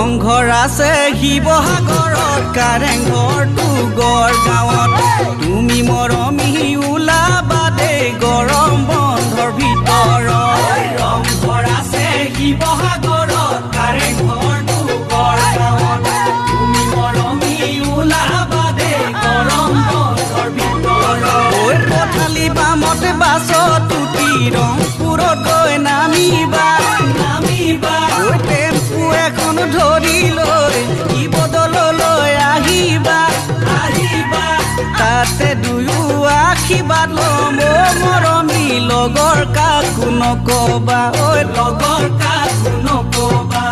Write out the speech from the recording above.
ৰংঘৰ আছে শিৱসাগৰত কাৰেংঘৰটো গড়গাঁৱত তুমি মৰমী ওলাবা দেই গৰম বন্ধৰ ভিতৰত ৰংঘৰ আছে শিৱসাগৰত কাৰেংঘৰটো গড়গাঁৱত তুমি মৰমী ওলাবা দেই গৰম বন্ধৰ ভিতৰত ঐ পথালি বামত বাছত উঠি ৰংপুৰত গৈ নামিবা ঐ টেম্পু এখন ধৰি লৈ শিৱদৌললৈ আহিবা তাতে দুয়ো আশীৰ্বাদ ল'ম মৰমী লগৰ কাকো নকবা ঐ লগৰ কাকো নকবা।